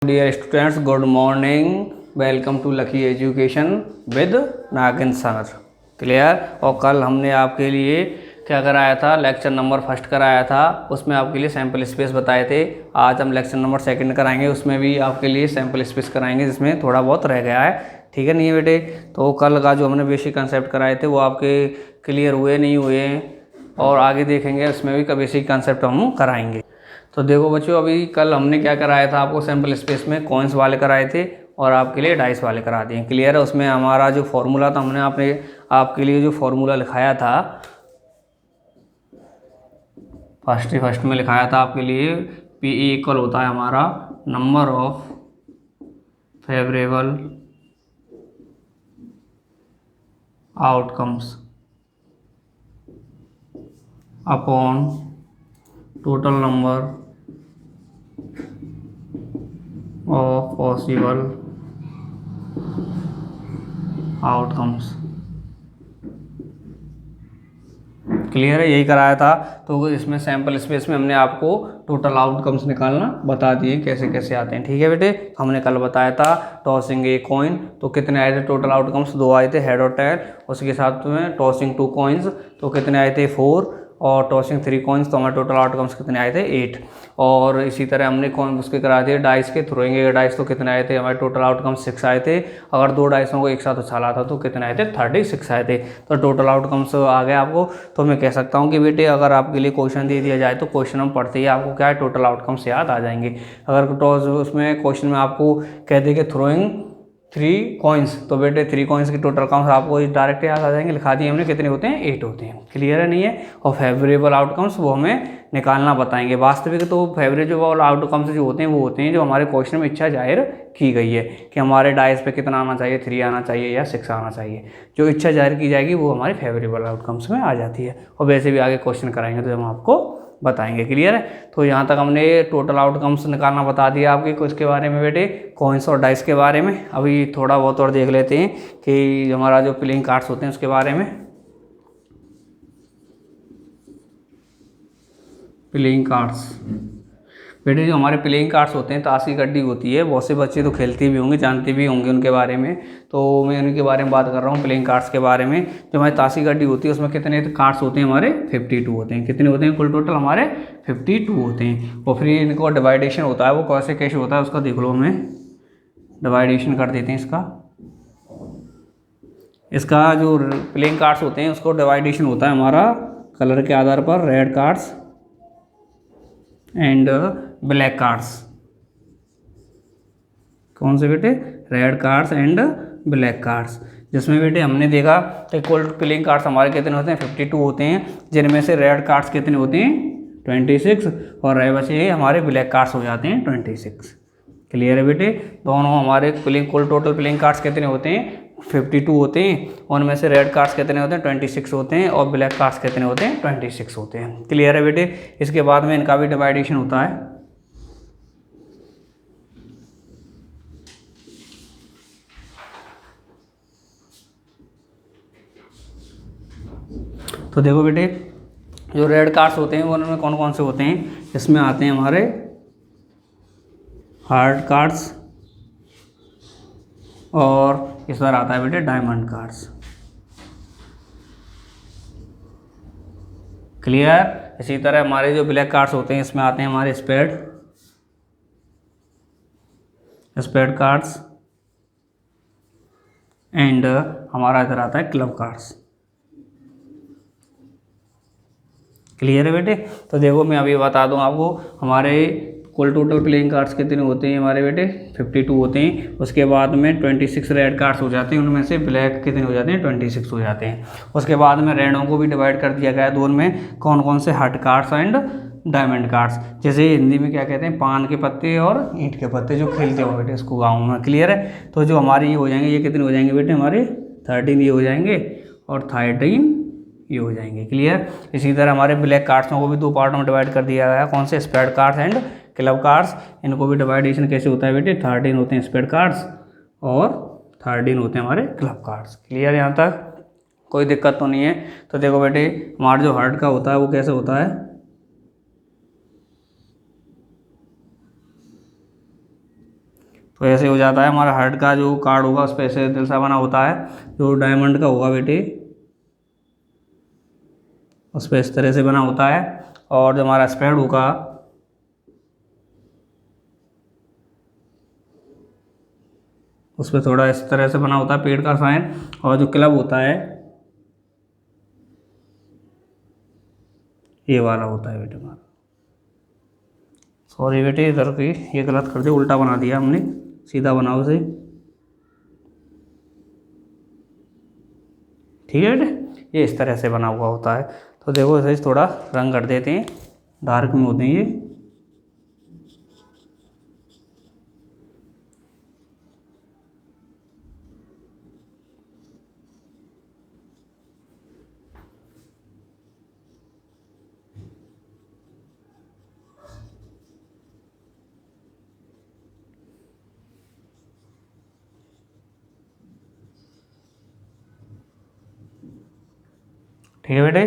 Dear students, good morning. Welcome to lucky education with Nagin sir. Clear. और कल हमने आपके लिए क्या कराया था, लेक्चर नंबर फर्स्ट कराया था, उसमें आपके लिए सैम्पल स्पेस बताए थे। आज हम लेक्चर नंबर सेकंड कराएंगे, उसमें भी आपके लिए सैम्पल स्पेस कराएंगे, जिसमें थोड़ा बहुत रह गया है। ठीक है नहीं है बेटे? तो कल का जो हमने बेसिक कंसेप्ट कराए थे वो आपके क्लियर हुए नहीं हुए, और आगे देखेंगे उसमें भी बेसिक कंसेप्ट हम कराएंगे। तो देखो बच्चों, अभी कल हमने क्या कराया था आपको, सैम्पल स्पेस में कॉइन्स वाले कराए थे और आपके लिए डाइस वाले करा दिए। क्लियर है? उसमें हमारा जो फॉर्मूला था, हमने आपके लिए जो फॉर्मूला लिखाया था फर्स्ट में लिखाया था आपके लिए, पी इक्वल होता है हमारा number of favourable outcomes upon total number of possible outcomes. Clear है? यही कराया था। तो इसमें सैम्पल स्पेस में हमने आपको टोटल आउटकम्स निकालना बता दिए कैसे कैसे आते हैं। ठीक है बेटे? हमने कल बताया था टॉसिंग ए कॉइन, तो कितने आए थे टोटल आउटकम्स? 2 आए थे, हेड और टेल। उसके साथ में टॉसिंग 2 कॉइन्स, तो कितने आए थे? 4। और टॉसिंग 3 कॉइन्स, तो हमारे टोटल आउटकम्स कितने आए थे? 8। और इसी तरह हमने कॉइन उसके करा दिए डाइस के, थ्रोइंग ए डाइस, तो कितने आए थे? हमारे टोटल आउटकम्स 6 आए थे। अगर 2 डाइसों को एक साथ उछाला था तो कितने आए थे? 36 आए थे। तो टोटल आउटकम्स आ गए आपको। तो मैं कह सकता हूँ कि बेटे, अगर आपके लिए क्वेश्चन दे दिया जाए तो क्वेश्चन हम पढ़ते ही आपको क्या है, टोटल आउटकम्स याद आ जाएंगे। अगर उसमें क्वेश्चन में आपको कह दे कि थ्रोइंग 3 कॉइन्स, तो बेटे 3 कॉइन्स की टोटल काउंट आपको डायरेक्ट याद आ जाएंगे। लिखा दिए हमने, कितने होते हैं? 8 होते हैं। क्लियर है नहीं है? और फेवरेबल आउटकम्स वो हमें निकालना बताएंगे। वास्तविक तो फेवरेबल आउटकम्स जो होते हैं वो होते हैं जो हमारे क्वेश्चन में इच्छा जाहिर की गई है कि हमारे डाइस पे कितना आना चाहिए, 3 आना चाहिए या 6 आना चाहिए। जो इच्छा जाहिर की जाएगी वो हमारे फेवरेबल आउटकम्स में आ जाती है। और वैसे भी आगे क्वेश्चन कराएंगे तो हम आपको बताएंगे। क्लियर है? तो यहाँ तक हमने टोटल आउटकम्स निकालना बता दिया आपके को इसके बारे में बेटे, कॉइन्स और डाइस के बारे में। अभी थोड़ा बहुत और देख लेते हैं कि हमारा जो प्लेइंग कार्ड्स होते हैं उसके बारे में। प्लेइंग कार्ड्स बेटे, जो हमारे प्लेइंग कार्ड्स होते हैं, ताश की गड्डी होती है, बहुत से बच्चे तो खेलते भी होंगे, जानते भी होंगे उनके बारे में। तो मैं उनके बारे में बात कर रहा हूँ, प्लेइंग कार्ड्स के बारे में। जो हमारी ताश की गड्डी होती है उसमें कितने कार्ड्स होते हैं? हमारे 52 होते हैं। कितने होते हैं कुल टोटल? हमारे 52 होते हैं। और फिर इनको डिवाइडेशन होता है, वो कैसे होता है उसका देख लो। हमें डिवाइडेशन कर देते हैं इसका जो प्लेइंग कार्ड्स होते हैं उसको डिवाइडेशन होता है हमारा कलर के आधार पर, red cards and black cards. कौन से बेटे? Red cards and black cards. जिसमें बेटे हमने देखा कि कुल प्लेइंग कार्ड्स हमारे कितने होते हैं? 52 होते हैं, जिनमें से रेड कार्ड्स कितने होते हैं? 26, और रह बचे हमारे ब्लैक कार्ड्स हो जाते हैं 26। क्लियर है बेटे? दोनों हमारे कुल टोटल प्लेइंग कार्ड्स कितने होते हैं? 52 होते हैं। उनमें से रेड कार्ड्स कितने होते हैं? 26 होते हैं। और ब्लैक कार्ड्स कितने होते हैं? 26 होते हैं। क्लियर है बेटे? इसके बाद में इनका भी डिवाइडेशन होता है। तो देखो बेटे, जो रेड कार्ड्स होते हैं वो उनमें कौन कौन से होते हैं? इसमें आते हैं हमारे हार्ड कार्ड्स, और इस बार आता है बेटे डायमंड कार्ड्स। क्लियर? इसी तरह हमारे जो ब्लैक कार्ड्स होते हैं इसमें आते हैं हमारे स्पेड कार्ड्स, एंड हमारा इधर आता है क्लब कार्ड्स। क्लियर है बेटे? तो देखो मैं अभी बता दूं आपको, हमारे कुल टोटल प्लेइंग कार्ड्स कितने होते हैं हमारे बेटे? 52 होते हैं। उसके बाद में 26 रेड कार्ड्स हो जाते हैं, उनमें से ब्लैक कितने हो जाते हैं? 26 हो जाते हैं। उसके बाद में रेडों को भी डिवाइड कर दिया गया है दोनों में, कौन कौन से? Hard cards and diamond cards. जैसे हिंदी में क्या कहते हैं? पान के पत्ते और ईंट के पत्ते, जो खेलते हो बेटे इसको गाँव में। क्लियर है? तो जो हमारे ये हो जाएंगे, ये कितने हो जाएंगे बेटे? हमारे 13 ये हो जाएंगे, और 13 ये हो जाएंगे। क्लियर? इसी तरह हमारे ब्लैक कार्ड्सों को भी 2 पार्ट में डिवाइड कर दिया गया है। कौन से? Spade cards and club cards. इनको भी डिवाइडेशन कैसे होता है बेटे? 13 होते हैं स्पेड कार्ड्स और 13 होते हैं हमारे क्लब कार्ड्स। क्लियर? यहाँ तक कोई दिक्कत तो नहीं है? तो देखो बेटे, हमारा जो हार्ड का होता है वो कैसे होता है? तो ऐसे हो जाता है हमारा हार्ट का जो कार्ड होगा उस पर ऐसे दिल सा बना होता है, जो डायमंड का होगा बेटे उस पर इस तरह से बना होता है। और जो हमारा स्पेड होगा उस पर थोड़ा इस तरह से बना होता है पेड़ का साइन। और जो क्लब होता है ये वाला होता है बेटे हमारा। सॉरी बेटे इधर की ये गलत कर दिया, उल्टा बना दिया हमने, सीधा बनाओ उसे। ठीक है बेटे, ये इस तरह से बना हुआ होता है। तो देखो इसे थोड़ा रंग कर देते हैं, डार्क में होते हैं ये। ठीक है बेटे,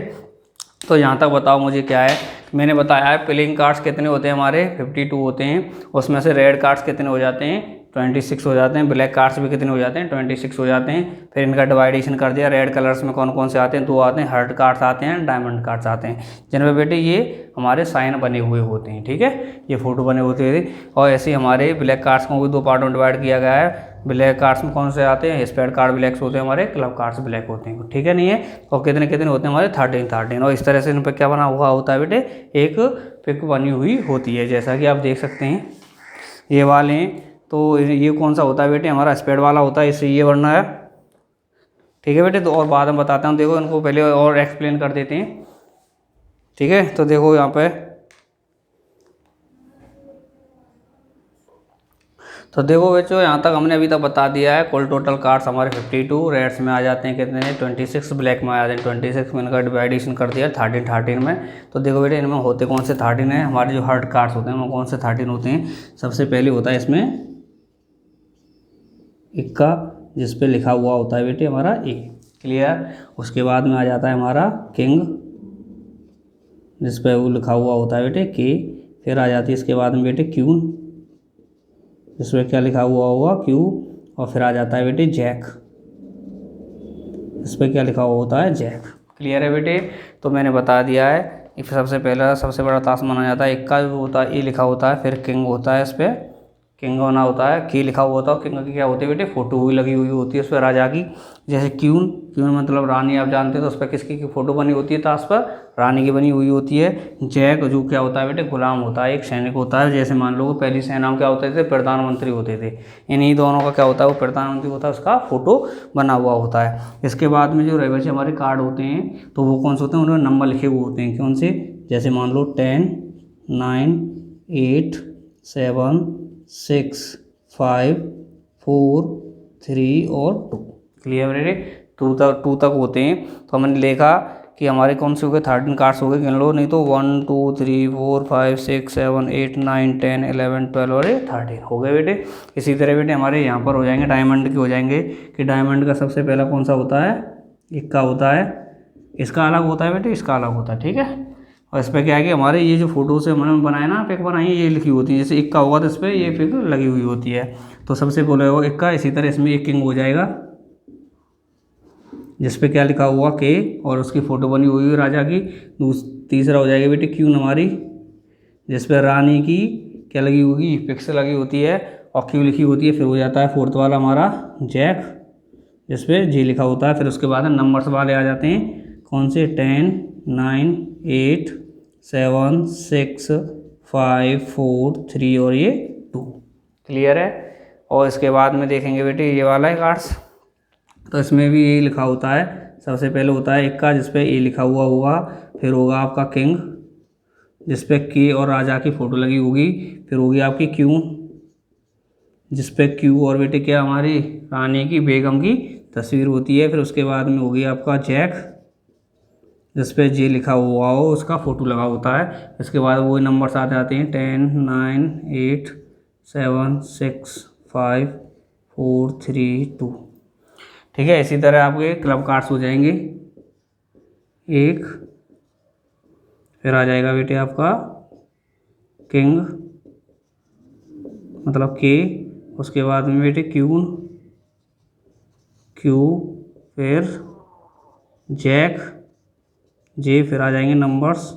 तो यहाँ तक बताओ मुझे क्या है। मैंने बताया है प्लेइंग कार्ड्स कितने होते हैं हमारे 52 होते हैं, उसमें से रेड कार्ड्स कितने हो जाते हैं 26 हो जाते हैं, ब्लैक कार्ड्स भी कितने हो जाते हैं 26 हो जाते हैं। फिर इनका डिवाइडेशन कर दिया, रेड कलर्स में कौन कौन से आते हैं, 2 आते हैं, हार्ट कार्ड्स आते हैं, डायमंड कार्ड्स आते हैं, जिनमें बेटे ये हमारे साइन बने हुए होते हैं। ठीक है, ये फोटो बने होते हैं। और ऐसे ही हमारे ब्लैक कार्ड्स को भी 2 पार्ट में डिवाइड किया गया है। ब्लैक कार्ड्स में कौन से आते हैं, स्पेड कार्ड ब्लैक्स होते हैं हमारे, क्लब कार्ड्स ब्लैक होते हैं। ठीक है नहीं है, और कितने कितने होते हैं हमारे 13। और इस तरह से इन पर क्या बना हुआ होता है बेटे, एक पिक बनी हुई होती है, जैसा कि आप देख सकते हैं ये वाले। तो ये कौन सा होता है बेटे, हमारा स्पेड वाला होता है, इससे ये बनना है। ठीक है बेटे, तो और बाद में बताता हूँ, देखो इनको पहले और एक्सप्लेन कर देते हैं। ठीक है, तो देखो यहाँ पे, तो देखो बच्चों यहाँ तक हमने अभी तक बता दिया है। कुल टोटल कार्ड्स हमारे 52, रेड्स में आ जाते हैं कितने 26, ब्लैक में आ जाते हैं 26 में, इनका डिवाइडेशन कर दिया 13 में। तो देखो बेटे इनमें होते कौन से 13 है, हमारे जो हार्ट कार्ड्स होते हैं वो कौन से 13 होते हैं। सबसे पहले होता है इसमें इक्का, जिस पे लिखा हुआ होता है बेटे हमारा ए, क्लियर। उसके बाद में आ जाता है हमारा किंग, जिस पे वो लिखा हुआ होता है बेटे के। फिर आ जाती है इसके बाद में बेटे क्यून, जिसमें क्या लिखा हुआ होगा क्यू। और फिर आ जाता है बेटे जैक, इस पर क्या लिखा हुआ होता है जैक। क्लियर है बेटे, तो मैंने बता दिया है। सबसे पहला सबसे बड़ा ताश माना जाता है इक्का, जो होता है ए लिखा होता है, फिर किंग होता है, इस पर किंग होना होता है, की लिखा हुआ होता है। किंग की क्या होती है बेटे, फोटो हुई लगी हुई होती है उस पर राजा की। जैसे क्यून, क्यून मतलब रानी, आप जानते हैं, तो उस पर किसकी की फोटो बनी होती है ताश पर, रानी की बनी हुई होती है। जैक जो क्या होता है बेटे, गुलाम होता है, एक सैनिक होता है। जैसे मान लो पहली सेना में क्या होते थे, प्रधानमंत्री होते थे, इन्हीं दोनों का क्या होता है, वो प्रधानमंत्री होता है, उसका फोटो बना हुआ होता है। इसके बाद में जो रहे बचे हमारे कार्ड होते हैं, तो वो कौन से होते हैं, उन्होंने नंबर लिखे हुए होते हैं, कौन से, जैसे मान लो 10, 9, 8, 7, 6, 5, 4, 3 और 2। क्लियर मेरे, 2 तक होते हैं। तो हमने देखा कि हमारे कौन से हो गए 13 कार्ड्स हो गए, गिन लो, नहीं तो 1 2 3 4 5 6 7 8 9 10 11 12 और 13 हो गए बेटे। इसी तरह बेटे हमारे यहाँ पर हो जाएंगे डायमंड के, हो जाएंगे कि डायमंड का सबसे पहला कौन सा होता है, इक्का होता है। इसका अलग होता है बेटे, इसका अलग होता है। ठीक है, और इस पर क्या है कि हमारे ये जो फोटो से हमने बनाए ना, पिक बनाई है, ये लिखी होती है। जैसे इक्का होगा तो इस पर ये पिक लगी हुई होती है। तो सबसे पहले होगा इक्का, इसी तरह इसमें एक किंग हो जाएगा, जिस पे क्या लिखा हुआ के और उसकी फ़ोटो बनी हुई है राजा की। तीसरा हो जाएगा बेटे क्यून हमारी, जिस पे रानी की क्या लगी होगी, पिक्स लगी होती है और क्यू लिखी होती है। फिर हो जाता है फोर्थ वाला हमारा जैक, जिस पे जी लिखा होता है। फिर उसके बाद नंबर्स वाले आ जाते हैं, कौन से, 10 9 8 7 6 5 4 3 और ये 2। क्लियर है, और इसके बाद में देखेंगे बेटे ये वाला है कार्ड्स, तो इसमें भी ये लिखा होता है। सबसे पहले होता है इक्का, जिस पे ए लिखा हुआ होगा। फिर होगा आपका किंग, जिस पे के और राजा की फ़ोटो लगी होगी। फिर होगी आपकी क्यू, जिस पे क्यू और बेटे क्या हमारी रानी की, बेगम की तस्वीर होती है। फिर उसके बाद में होगी आपका जैक, जिस पे जे लिखा हुआ हो, उसका फ़ोटो लगा होता है। इसके बाद वही नंबर्स आ जाते हैं, 10 9 8 7 6 5 4 3 2। ठीक है, इसी तरह आपके क्लब कार्ड्स हो जाएंगे एक। फिर आ जाएगा बेटे आपका किंग, मतलब के, उसके बाद में बेटे क्यून, क्यू, फिर जैक, जे, फिर आ जाएंगे नंबर्स,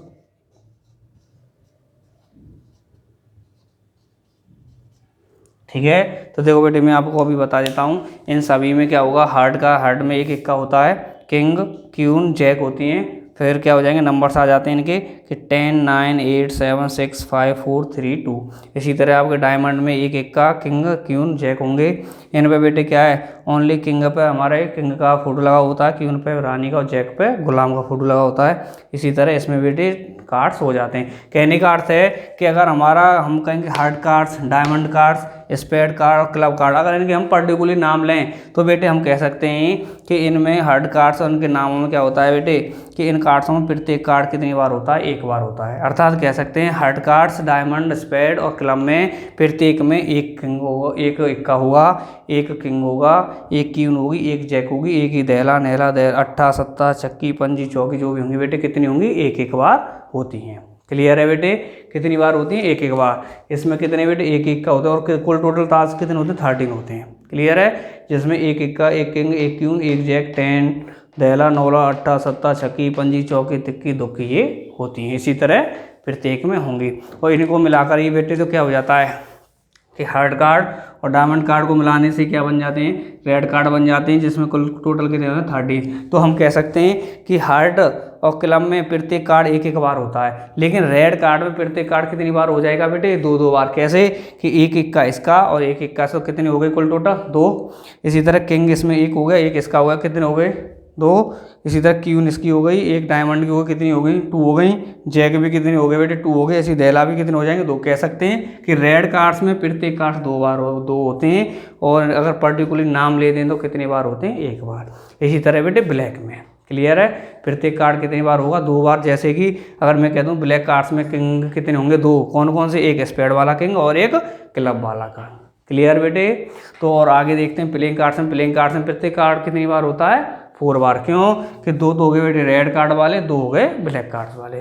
ठीक है। तो देखो बेटे मैं आपको अभी बता देता हूँ, इन सभी में क्या होगा, हार्ट में एक इक्का होता है, किंग, क्यून, जैक होती हैं, फिर क्या हो जाएंगे नंबर्स आ जाते हैं इनके कि 10, 9, 8, 7, 6, 5, 4, 3, 2। इसी तरह आपके डायमंड में एक इक्का, किंग, क्यून, जैक होंगे। इन पे बेटे क्या है, ओनली किंग पे हमारे किंग का फोटो लगा होता है, क्यून पे रानी का और जैक पे गुलाम का फोटो लगा होता है। इसी तरह इसमें बेटे कार्ड्स हो जाते हैं। कहने का अर्थ है कि अगर हम कहेंगे heart cards, diamond cards, spade card और क्लब कार्ड, अगर इनके हम पर्टिकुलर नाम लें तो बेटे हम कह सकते हैं कि इनमें हार्ट कार्ड्स और उनके नामों में क्या होता है बेटे कि इन कार्ड्सों में प्रत्येक कार्ड कितनी बार होता है, एक बार होता है। अर्थात कह सकते हैं हार्ट कार्ड्स, डायमंड, स्पेड और क्लब में प्रत्येक में एक किंग होगा, एक इक्का होगा, एक किंग होगा, एक क्वीन होगी, एक जैक होगी, एक ही दहला, नहला, अट्ठा, सत्ता, चक्की, पंजी, चौकी जो भी होंगी बेटे कितनी होंगी, एक एक बार होती हैं। क्लियर है बेटे, कितनी बार होती हैं, एक एक बार। इसमें कितने बेटे एक एक का होता है और कुल टोटल टास्क कितने होते हैं, 13 होते हैं। क्लियर है, जिसमें एक एक का, एक किंग, एक क्यून, एक जैक, 10, दहला, नौला, अट्ठा, सत्ता, छक्की, पंजी, चौकी, तिक्की, दुक्की ये होती हैं। इसी तरह प्रत्येक में होंगी और इनको मिलाकर ये बेटे तो क्या हो जाता है कि हार्ट कार्ड और डायमंड कार्ड को मिलाने से क्या बन जाते हैं, रेड कार्ड बन जाते हैं, जिसमें कुल टोटल कितने होते हैं, 30। तो हम कह सकते हैं कि हार्ट और क्लब में प्रत्येक कार्ड एक एक बार होता है, लेकिन रेड कार्ड में प्रत्येक कार्ड कितनी बार हो जाएगा बेटे, दो दो बार। कैसे कि एक एक का इसका और एक एक का इसका, कितने हो गए कुल टोटल, 2। इसी तरह किंग इसमें एक हो गया, एक इसका हो गया, कितने हो गए, 2। इसी तरह क्यून इसकी हो गई, एक डायमंड की हो गई, कितनी हो गई, 2 हो गई। जैक भी कितनी हो गई बेटे, 2 हो गए। ऐसी दहला भी कितने हो जाएंगे, 2। कह सकते हैं कि रेड कार्ड्स में प्रत्येक कार्ड 2 बार 2 होते हैं और अगर पर्टिकुलर नाम ले दें तो कितनी बार होते हैं, 1 बार। इसी तरह बेटे ब्लैक में क्लियर है, प्रत्येक कार्ड कितनी बार होगा, 2 बार। जैसे कि अगर मैं कह दूं ब्लैक कार्ड्स में किंग कितने होंगे, 2। कौन कौन से, एक स्पेड वाला किंग और एक क्लब वाला कार्ड। क्लियर बेटे। तो और आगे देखते हैं प्लेइंग कार्ड्स में। प्लेइंग कार्ड्स में प्रत्येक कार्ड कितनी बार होता है, 4 बार। क्यों कि 2 तो हो गए बेटे रेड कार्ड वाले, 2 हो गए ब्लैक कार्ड वाले।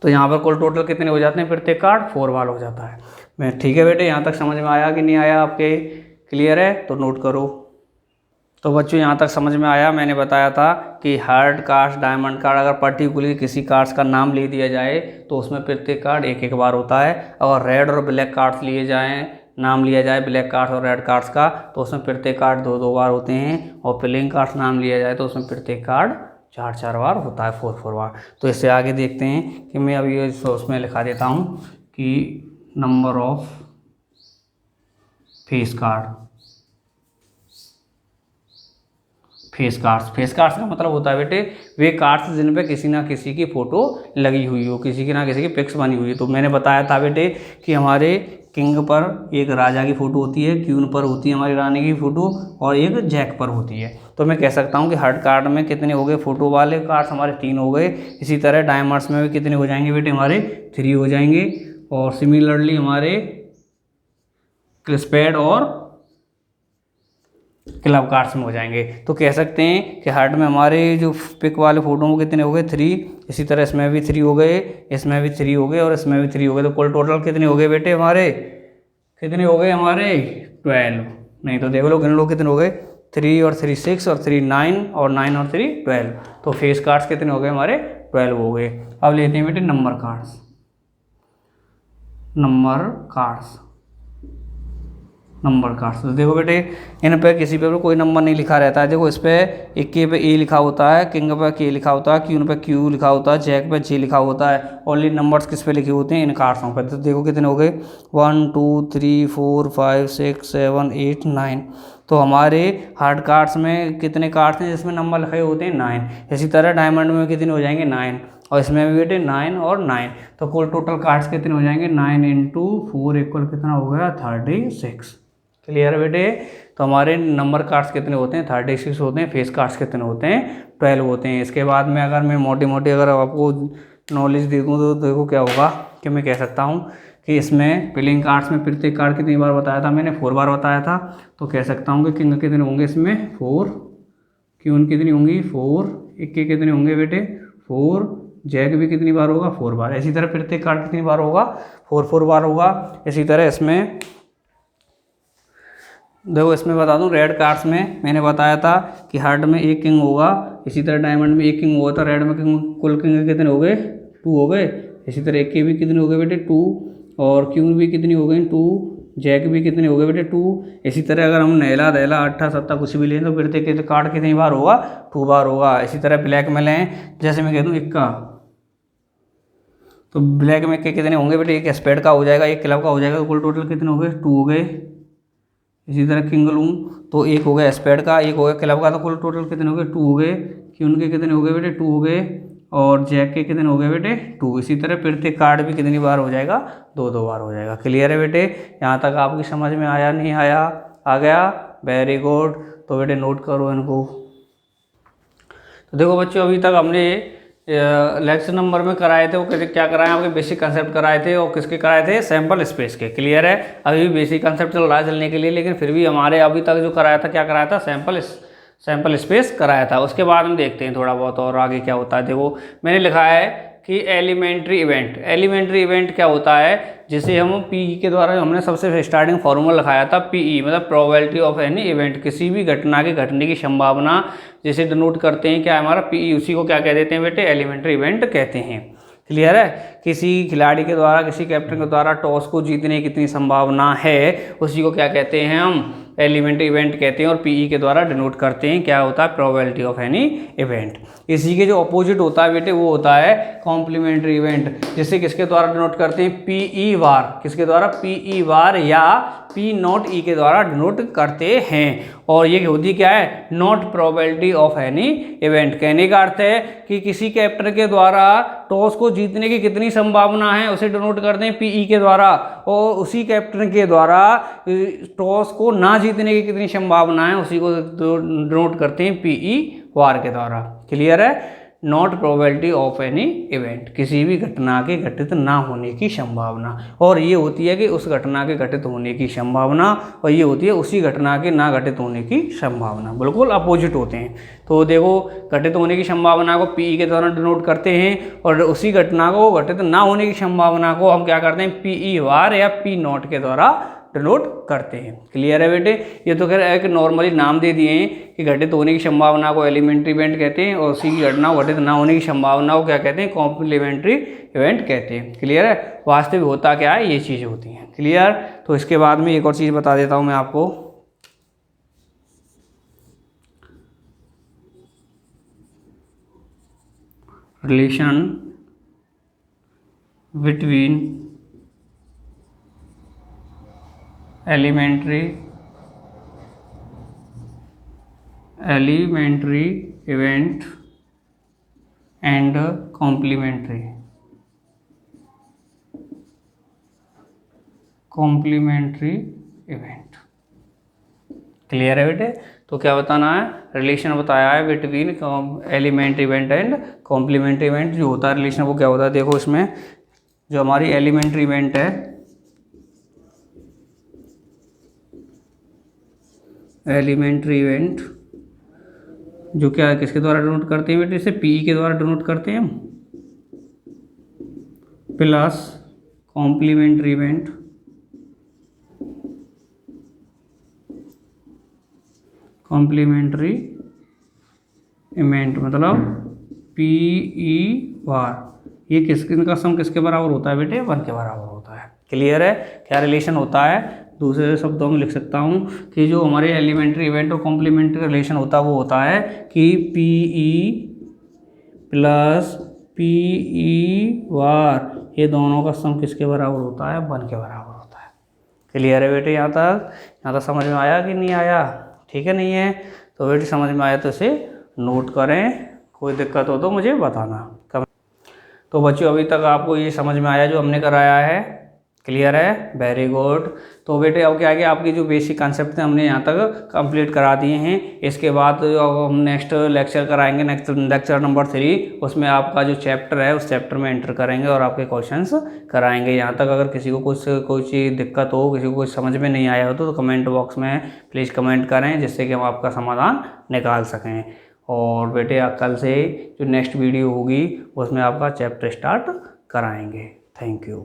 तो यहाँ पर कुल टोटल कितने हो जाते हैं, प्रत्येक कार्ड 4 बार हो जाता है। मैं ठीक है बेटे, यहाँ तक समझ में आया कि नहीं आया आपके, क्लियर है तो नोट करो। तो बच्चों यहाँ तक समझ में आया। मैंने बताया था कि हार्ट कार्ड, डायमंड कार्ड, अगर पर्टिकुलर किसी कार्ड्स का नाम ले दिया जाए तो उसमें प्रत्येक कार्ड एक एक बार होता है। अगर रेड और ब्लैक कार्ड्स लिए जाएँ, नाम लिया जाए ब्लैक कार्ड्स और रेड कार्ड्स का, तो उसमें प्रत्येक कार्ड 2 बार होते हैं। और प्लेइंग कार्ड्स नाम लिया जाए तो उसमें प्रत्येक कार्ड 4 बार होता है, 4 बार। तो इससे आगे देखते हैं कि मैं अभी उसमें लिखा देता हूँ कि number of face card. Face cards का मतलब होता है बेटे वे कार्ड्स जिन पे किसी ना किसी की फ़ोटो लगी हुई हो, किसी की ना किसी की पिक्स बनी हुई है। तो मैंने बताया था बेटे कि हमारे किंग पर एक राजा की फ़ोटो होती है, क्वीन पर होती है हमारी रानी की फ़ोटो और एक जैक पर होती है। तो मैं कह सकता हूँ कि हार्ट कार्ड में कितने हो गए, फ़ोटो वाले कार्ड्स हमारे 3 हो गए। इसी तरह डायमंड्स में भी कितने हो जाएंगे बेटे, हमारे 3 हो जाएंगे। और सिमिलरली हमारे स्पेड और क्लब कार्ड्स में हो जाएंगे। तो कह सकते हैं कि हार्ट में हमारे जो पिक वाले फोटो में कितने हो गए, 3। इसी तरह इसमें भी 3 हो गए, इसमें भी 3 हो गए और इसमें भी 3 हो गए। तो कुल टोटल कितने हो गए बेटे हमारे, कितने हो गए हमारे 12। नहीं तो देख लो गिन लो कितने हो गए, 3 और 3 6 और 3 9 और 9 और 3 12। तो फेस कार्ड्स कितने हो गए हमारे, 12 हो गए। अब लेते हैं बेटे नंबर कार्ड्स। नंबर कार्ड्स तो देखो बेटे इन पे किसी पे कोई नंबर नहीं लिखा रहता है। देखो इस पे इक्के पे ए लिखा होता है, किंग पे के लिखा होता है, क्यून पे क्यू लिखा होता है, जैक पे जे लिखा होता है। ओनली नंबर्स किस पे लिखे होते हैं, इन कार्ड्सों पे। तो देखो कितने हो गए, 1 2 3 4 5 6 7 8 9। तो हमारे हार्ड कार्ड्स में कितने कार्ड्स हैं जिसमें नंबर लिखे होते हैं, 9। इसी तरह डायमंड में कितने हो जाएंगे, 9। और इसमें भी बेटे 9 और 9। तो कुल टोटल कार्ड्स कितने हो जाएंगे, 9 × 4 इक्वल कितना हो गया, 36। क्लियर है बेटे। तो हमारे नंबर कार्ड्स कितने होते हैं, 36 होते हैं। फेस कार्ड्स कितने होते हैं, 12 होते हैं। इसके बाद में अगर मैं मोटी मोटी अगर आपको नॉलेज दे दूँ तो देखो क्या होगा कि मैं कह सकता हूँ कि इसमें प्लेइंग कार्ड्स में प्रत्येक कार्ड कितनी बार बताया था मैंने, 4 बार बताया था। तो कह सकता हूँ कि किंग कितने होंगे इसमें, 4। क्यून कितनी होंगी, 4। इक्के कितने होंगे बेटे, 4। जैक भी कितनी बार होगा, 4 बार। इसी तरह प्रत्येक कार्ड कितनी बार होगा, 4 बार होगा। इसी तरह इसमें देखो इसमें बता दूं, रेड कार्ड्स में मैंने बताया था कि हार्ट में एक किंग होगा, इसी तरह डायमंड में एक किंग हुआ था, रेड में किंग, कुल किंग कितने हो गए, 2 हो गए। इसी तरह एक के भी कितने हो गए बेटे, 2, और क्यून भी कितनी हो गई, 2, जैक भी कितने हो गए बेटे, 2। इसी तरह अगर हम नैला दैला अट्ठा सत्ता कुछ भी लें तो फिर देखिए कार्ड कितनी बार होगा, 2 बार होगा। इसी तरह ब्लैक में लें, जैसे मैं कह दूँ इक्का, तो ब्लैक में के कितने होंगे बेटे, एक स्पेड का हो जाएगा, एक क्लब का हो जाएगा, तो कुल टोटल कितने हो गए, 2 हो गए। इसी तरह किंग लूँ तो एक हो गया स्पेड का, एक हो गया क्लब का, तो कुल टोटल कितने हो गए, 2 हो गए। क्यून के कितने हो गए बेटे, 2 हो गए। और जैक के कितने हो गए बेटे, 2। इसी तरह प्रत्येक कार्ड भी कितनी बार हो जाएगा, 2-2 बार हो जाएगा। क्लियर है बेटे, यहाँ तक आपकी समझ में आया, नहीं आया, आ गया, वेरी गुड। तो बेटे नोट करो इनको। तो देखो बच्चों, अभी तक हमने लेक्चर नंबर में कराए थे, वो क्या कराए, आपके बेसिक कंसेप्ट कराए थे, और किसके कराए थे, सैम्पल स्पेस के। क्लियर है, अभी भी बेसिक कंसेप्ट चल रहा है चलने के लिए, लेकिन फिर भी हमारे अभी तक जो कराया था, क्या कराया था, सैम्पल स्पेस कराया था। उसके बाद हम देखते हैं थोड़ा बहुत और आगे क्या होता है। देखो मैंने लिखा है कि एलिमेंट्री इवेंट क्या होता है, जिसे हम पीई के द्वारा, हमने सबसे स्टार्टिंग फॉर्मूला लिखाया था, पीई मतलब प्रोबेबिलिटी ऑफ एनी इवेंट, किसी भी घटना के घटने की संभावना, जिसे डिनोट करते हैं क्या, हमारा पीई, उसी को क्या कह देते हैं बेटे, एलिमेंट्री इवेंट कहते हैं। क्लियर है, किसी खिलाड़ी के द्वारा, किसी कैप्टन के द्वारा टॉस को जीतने की कितनी संभावना है, उसी को क्या कहते हैं, हम एलिमेंट्री इवेंट कहते हैं, और पीई के द्वारा डिनोट करते हैं, क्या होता है, प्रोबेबिलिटी ऑफ एनी इवेंट। इसी के जो अपोजिट होता है बेटे, वो होता है कॉम्प्लीमेंट्री इवेंट, जिसे किसके द्वारा डिनोट करते हैं, पीई वार, किसके द्वारा, पीई वार या पी नॉट ई के द्वारा डिनोट करते हैं। और ये होती क्या है, not probability of any event. कहने का अर्थ है कि किसी कैप्टन के द्वारा टॉस को जीतने की कितनी संभावना है, उसे डिनोट करते हैं पीई के द्वारा, और उसी कैप्टन के द्वारा टॉस को ना जीतने की कितनी संभावना है, उसी को डिनोट करते हैं पीई वार के द्वारा। क्लियर है, not probability of any event, किसी भी घटना के घटित ना होने की संभावना, और ये होती है कि उस घटना के घटित होने की संभावना, और ये होती है उसी घटना के ना घटित होने की संभावना, बिल्कुल अपोजिट होते हैं। तो देखो, घटित होने की संभावना को पीई के द्वारा डिनोट करते हैं, और उसी घटना को घटित ना होने की संभावना को हम क्या करते हैं, पीई वार या पी नॉट के द्वारा डिनोट करते हैं। क्लियर है बेटे, ये तो खैर एक नॉर्मली नाम दे दिए हैं कि घटित होने की संभावना को एलिमेंट्री इवेंट कहते हैं, और उसी की घटना घटित ना होने की संभावना को क्या कहते हैं, कॉम्प्लीमेंट्री इवेंट कहते हैं। क्लियर है, वास्तविक होता क्या है, ये चीज़ें होती हैं। क्लियर, तो इसके बाद में एक और चीज़ बता देता हूँ मैं आपको, relation between elementary event and complementary event. Clear है बेटे, तो क्या बताना है, रिलेशन बताया है between elementary event and complementary event. जो होता है रिलेशन, वो क्या होता है, देखो इसमें जो हमारी एलिमेंट्री इवेंट है, एलिमेंट्री इवेंट जो क्या किसके द्वारा डिनोट करते हैं बेटे, इसे पीई के द्वारा डिनोट करते हैं हम, प्लस कॉम्प्लीमेंट्री इवेंट मतलब पीई वार, ये इनका सम किसके बराबर होता है बेटे, 1 के बराबर होता है। क्लियर है, क्या रिलेशन होता है, दूसरे शब्दों में लिख सकता हूँ कि जो हमारे एलिमेंट्री इवेंट और कॉम्प्लीमेंट्री रिलेशन होता है, वो होता है कि पीई प्लस पीई वार, ये दोनों का सम किसके बराबर होता है, 1 के बराबर होता है। क्लियर है बेटे, यहाँ तक समझ में आया कि नहीं आया, ठीक है, नहीं है तो बेटे समझ में आया तो इसे नोट करें, कोई दिक्कत हो तो मुझे बताना। तो बच्चों, अभी तक आपको ये समझ में आया जो हमने कराया है, क्लियर है, वेरी गुड। तो बेटे अब क्या है कि आपकी जो बेसिक कॉन्सेप्ट थे हमने यहाँ तक कंप्लीट करा दिए हैं। इसके बाद जो हम नेक्स्ट लेक्चर कराएंगे, नेक्स्ट लेक्चर नंबर 3, उसमें आपका जो चैप्टर है उस चैप्टर में एंटर करेंगे और आपके क्वेश्चंस कराएंगे। यहाँ तक अगर किसी को कोई चीज़ दिक्कत हो, किसी को कुछ समझ में नहीं आया हो तो कमेंट बॉक्स में प्लीज़ कमेंट करें, जिससे कि हम आपका समाधान निकाल सकें। और बेटे कल से जो नेक्स्ट वीडियो होगी उसमें आपका चैप्टर स्टार्ट कराएंगे। Thank you.